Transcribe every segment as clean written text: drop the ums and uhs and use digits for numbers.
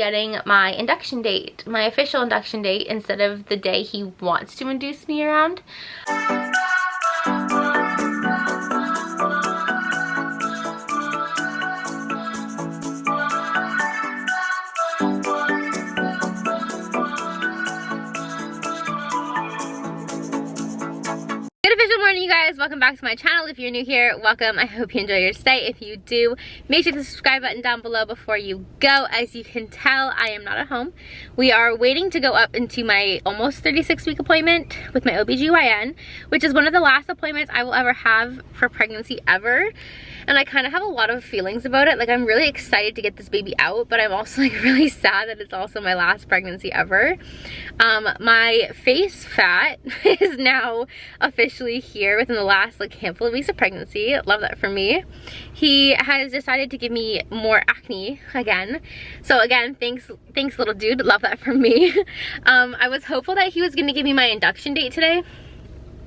getting my induction date, my official induction date, instead of the day he wants to induce me around. Good official morning, you guys. Welcome back to my channel. If you're new here, welcome. I hope you enjoy your stay. If you do, make sure to subscribe button down below before you go. As you can tell, I am not at home. We are waiting to go up into my almost 36-week appointment with my OBGYN, which is one of the last appointments I will ever have for pregnancy ever. And I kind of have a lot of feelings about it. Like, I'm really excited to get this baby out, but I'm also like really sad that it's also my last pregnancy ever. My face fat is now officially here within the last like handful of weeks of pregnancy. Love that for me. He has decided to give me more acne again. So again, thanks little dude. Love that for me. I was hopeful that he was gonna give me my induction date today.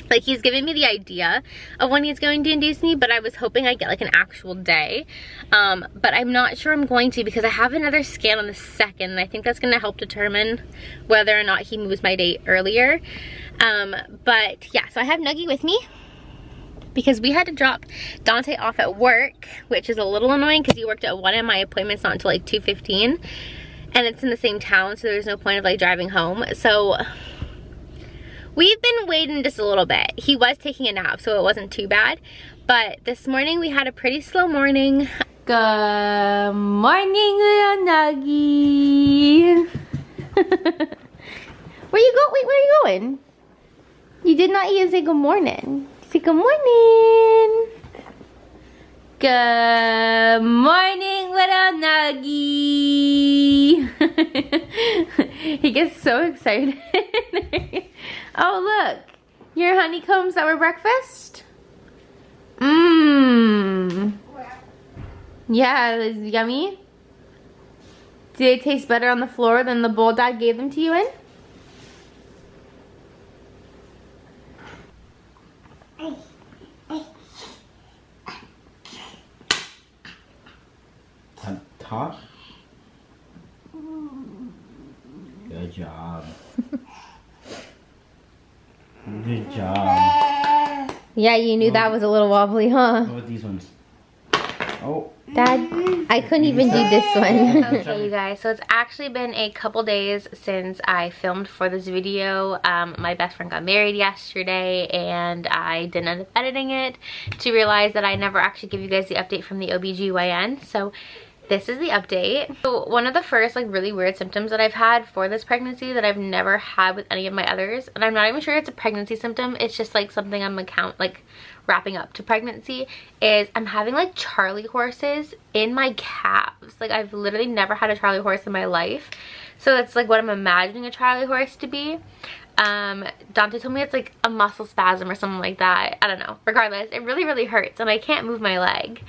Like, he's giving me the idea of when he's going to induce me, but I was hoping I'd get like an actual day. But I'm not sure I'm going to, because I have another scan on the 2nd, and I think that's gonna help determine whether or not he moves my date earlier. But yeah, so I have Nuggie with me because we had to drop Dante off at work, which is a little annoying because he worked at 1 and my appointment's not until like 2:15, and it's in the same town, so there's no point of like driving home. So we've been waiting just a little bit. He was taking a nap, so it wasn't too bad. But this morning we had a pretty slow morning. Good morning, little Nuggie. Where you go? Wait, where are you going? You did not even say good morning. Say good morning. Good morning, little Nuggie. He gets so excited. Oh, look. Your honeycombs that were breakfast? Mmm. Yeah, it's yummy. Do they taste better on the floor than the bowl Dad gave them to you in? Top. Good job. Good job. Yeah, you knew that was a little wobbly, huh? What about these ones? Oh. Dad, I couldn't even do this one. Okay, you guys, so it's actually been a couple days since I filmed for this video. My best friend got married yesterday, and I didn't end up editing it to realize that I never actually give you guys the update from the OBGYN. So this is the update. So one of the first like really weird symptoms that I've had for this pregnancy that I've never had with any of my others, and I'm not even sure it's a pregnancy symptom, it's just like something I'm wrapping up to pregnancy, is I'm having like Charlie horses in my calves. Like, I've literally never had a Charlie horse in my life, so that's like what I'm imagining a Charlie horse to be. Dante told me it's like a muscle spasm or something like that. I don't know. Regardless, it really hurts, and I can't move my leg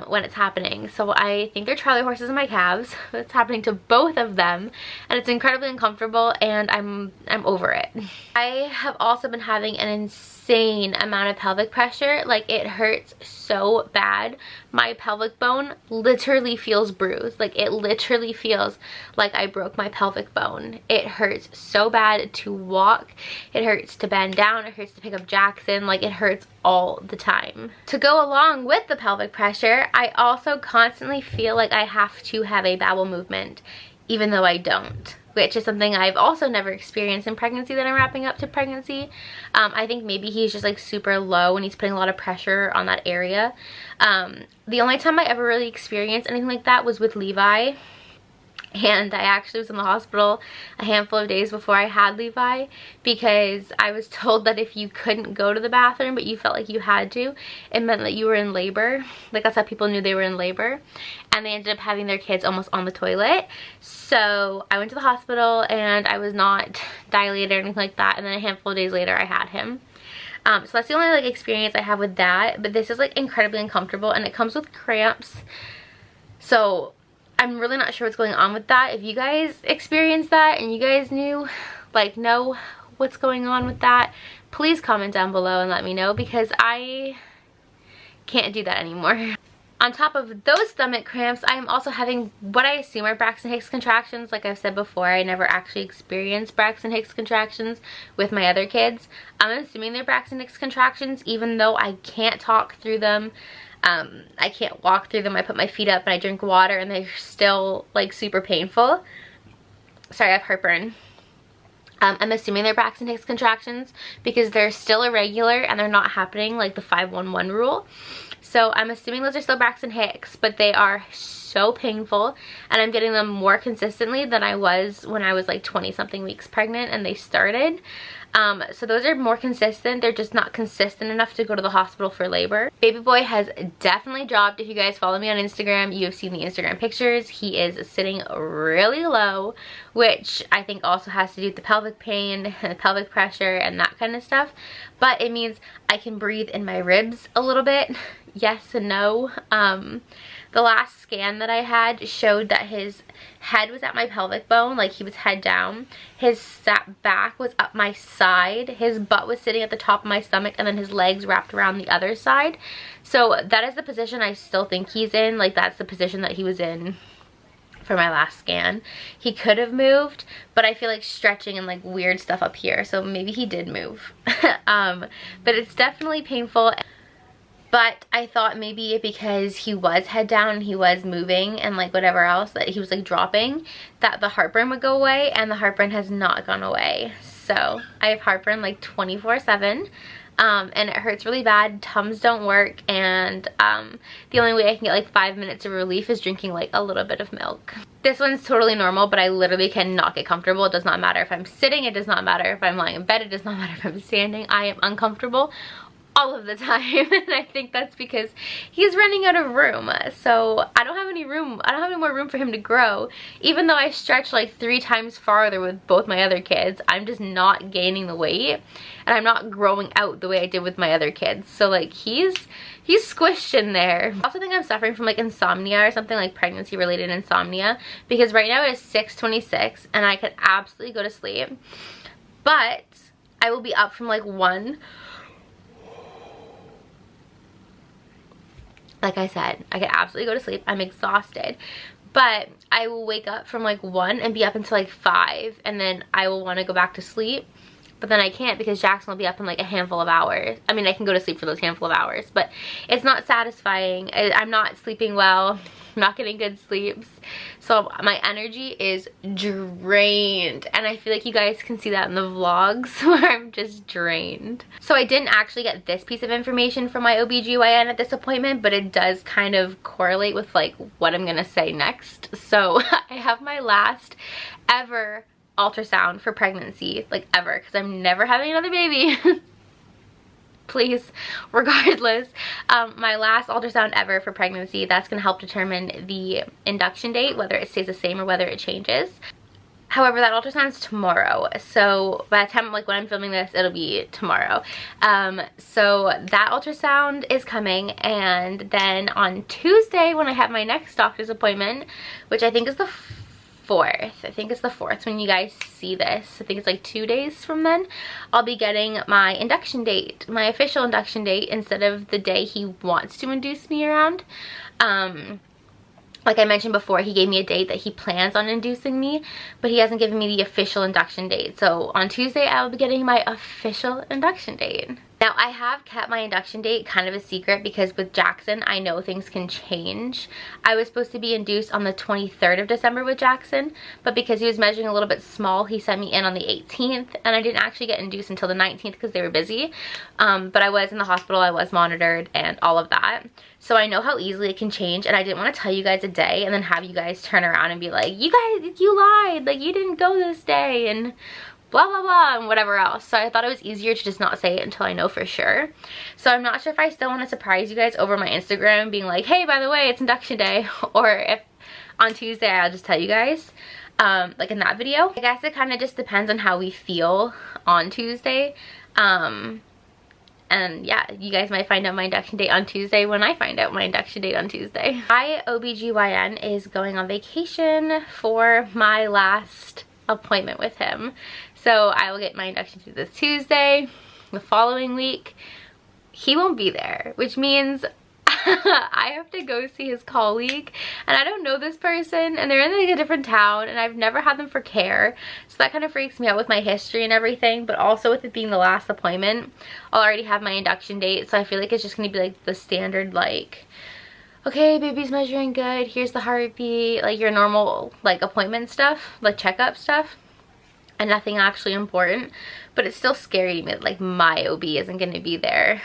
when it's happening. So I think they're Charlie horses in my calves. It's happening to both of them, and it's incredibly uncomfortable, and I'm over it. I have also been having an insane amount of pelvic pressure. Like, it hurts so bad. My pelvic bone literally feels bruised. Like, it literally feels like I broke my pelvic bone. It hurts so bad to walk. It hurts to bend down. It hurts to pick up Jackson. Like, it hurts all the time. To go along with the pelvic pressure, I also constantly feel like I have to have a bowel movement, even though I don't, which is something I've also never experienced in pregnancy that I'm wrapping up to pregnancy. I think maybe he's just like super low and he's putting a lot of pressure on that area. The only time I ever really experienced anything like that was with Levi. And I actually was in the hospital a handful of days before I had Levi, because I was told that if you couldn't go to the bathroom but you felt like you had to, it meant that you were in labor. Like, that's how people knew they were in labor. And they ended up having their kids almost on the toilet. So I went to the hospital and I was not dilated or anything like that. And then a handful of days later I had him. So that's the only like experience I have with that. But this is like incredibly uncomfortable, and it comes with cramps. So I'm really not sure what's going on with that. If you guys experienced that and you guys know what's going on with that, please comment down below and let me know, because I can't do that anymore. On top of those stomach cramps, I am also having what I assume are Braxton Hicks contractions. Like I've said before, I never actually experienced Braxton Hicks contractions with my other kids. I'm assuming they're Braxton Hicks contractions, even though I can't talk through them. I can't walk through them. I put my feet up and I drink water and they're still like super painful. Sorry, I have heartburn. I'm assuming they're Braxton Hicks contractions because they're still irregular and they're not happening like the 5-1-1 rule. So I'm assuming those are still Braxton Hicks, but they are so painful and I'm getting them more consistently than I was when I was like 20 something weeks pregnant and they started. So those are more consistent. They're just not consistent enough to go to the hospital for labor. Baby boy has definitely dropped. If you guys follow me on Instagram, you have seen the Instagram pictures. He is sitting really low, which I think also has to do with the pelvic pain and the pelvic pressure and that kind of stuff. But it means I can breathe in my ribs a little bit. Yes and no. The last scan that I had showed that his head was at my pelvic bone, like he was head down. His back was up my side. His butt was sitting at the top of my stomach and then his legs wrapped around the other side. So that is the position I still think he's in. Like that's the position that he was in for my last scan. He could have moved, but I feel like stretching and like weird stuff up here. So maybe he did move. But it's definitely painful. But I thought maybe because he was head down and he was moving and like whatever else that he was like dropping, that the heartburn would go away, and the heartburn has not gone away. So I have heartburn like 24/7. And it hurts really bad. Tums don't work, and the only way I can get like 5 minutes of relief is drinking like a little bit of milk. This one's totally normal, but I literally cannot get comfortable. It does not matter if I'm sitting, it does not matter if I'm lying in bed, it does not matter if I'm standing. I am uncomfortable all of the time, and I think that's because he's running out of room. So I don't have any room, I don't have any more room for him to grow. Even though I stretch like 3 times farther with both my other kids, I'm just not gaining the weight and I'm not growing out the way I did with my other kids. So like he's squished in there. I also think I'm suffering from like insomnia or something, like pregnancy related insomnia, because right now it is 6:26 and I could absolutely go to sleep, but I will be up from like 1. Like I said, I could absolutely go to sleep. I'm exhausted. But I will wake up from like 1 and be up until like 5. And then I will want to go back to sleep. But then I can't because Jackson will be up in like a handful of hours. I mean, I can go to sleep for those handful of hours. But it's not satisfying. I'm not sleeping well. I'm not getting good sleeps. So my energy is drained. And I feel like you guys can see that in the vlogs where I'm just drained. So I didn't actually get this piece of information from my OBGYN at this appointment, but it does kind of correlate with like what I'm going to say next. So I have my last ever ultrasound for pregnancy, like ever, because I'm never having another baby. Please, regardless, my last ultrasound ever for pregnancy. That's going to help determine the induction date, whether it stays the same or whether it changes. However, that ultrasound's tomorrow, so by the time like when I'm filming this, it'll be tomorrow. So that ultrasound is coming, and then on Tuesday when I have my next doctor's appointment, which I think is the 4th. I think it's the 4th when you guys see this. I think it's like 2 days from then. I'll be getting my induction date, my official induction date, instead of the day he wants to induce me around. Like I mentioned before, he gave me a date that he plans on inducing me, but he hasn't given me the official induction date. So on Tuesday, I will be getting my official induction date. Now, I have kept my induction date kind of a secret because with Jackson, I know things can change. I was supposed to be induced on the 23rd of December with Jackson, but because he was measuring a little bit small, he sent me in on the 18th, and I didn't actually get induced until the 19th because they were busy. But I was in the hospital, I was monitored, and all of that. So I know how easily it can change, and I didn't want to tell you guys a day and then have you guys turn around and be like, you guys, you lied, like you didn't go this day, and blah blah blah and whatever else. So I thought it was easier to just not say it until I know for sure. So I'm not sure if I still want to surprise you guys over my Instagram being like, hey, by the way, it's induction day, or if on Tuesday I'll just tell you guys like in that video. I guess it kind of just depends on how we feel on Tuesday. And yeah, you guys might find out my induction date on Tuesday when I find out my induction date on Tuesday. My OBGYN is going on vacation for my last appointment with him. So I will get my induction date this Tuesday. The following week, he won't be there, which means I have to go see his colleague, and I don't know this person, and they're in like a different town, and I've never had them for care, so that kind of freaks me out with my history and everything. But also with it being the last appointment, I'll already have my induction date, so I feel like it's just gonna be like the standard, like, okay, baby's measuring good, here's the heartbeat, like your normal like appointment stuff, like checkup stuff, and nothing actually important. But it's still scary to me that like my OB isn't going to be there.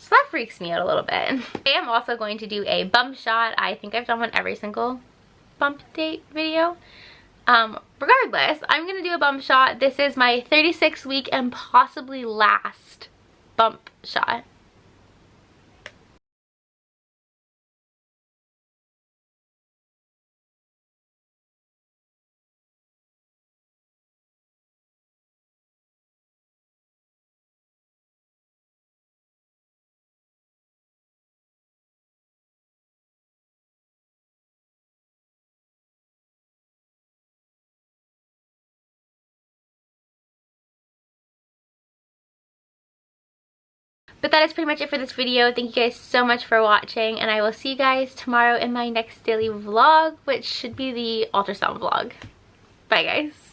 So that freaks me out a little bit. I am also going to do a bump shot. I think I've done one every single bump date video. Regardless, I'm going to do a bump shot. This is my 36-week and possibly last bump shot. But that is pretty much it for this video. Thank you guys so much for watching, and I will see you guys tomorrow in my next daily vlog, which should be the ultrasound vlog. Bye guys.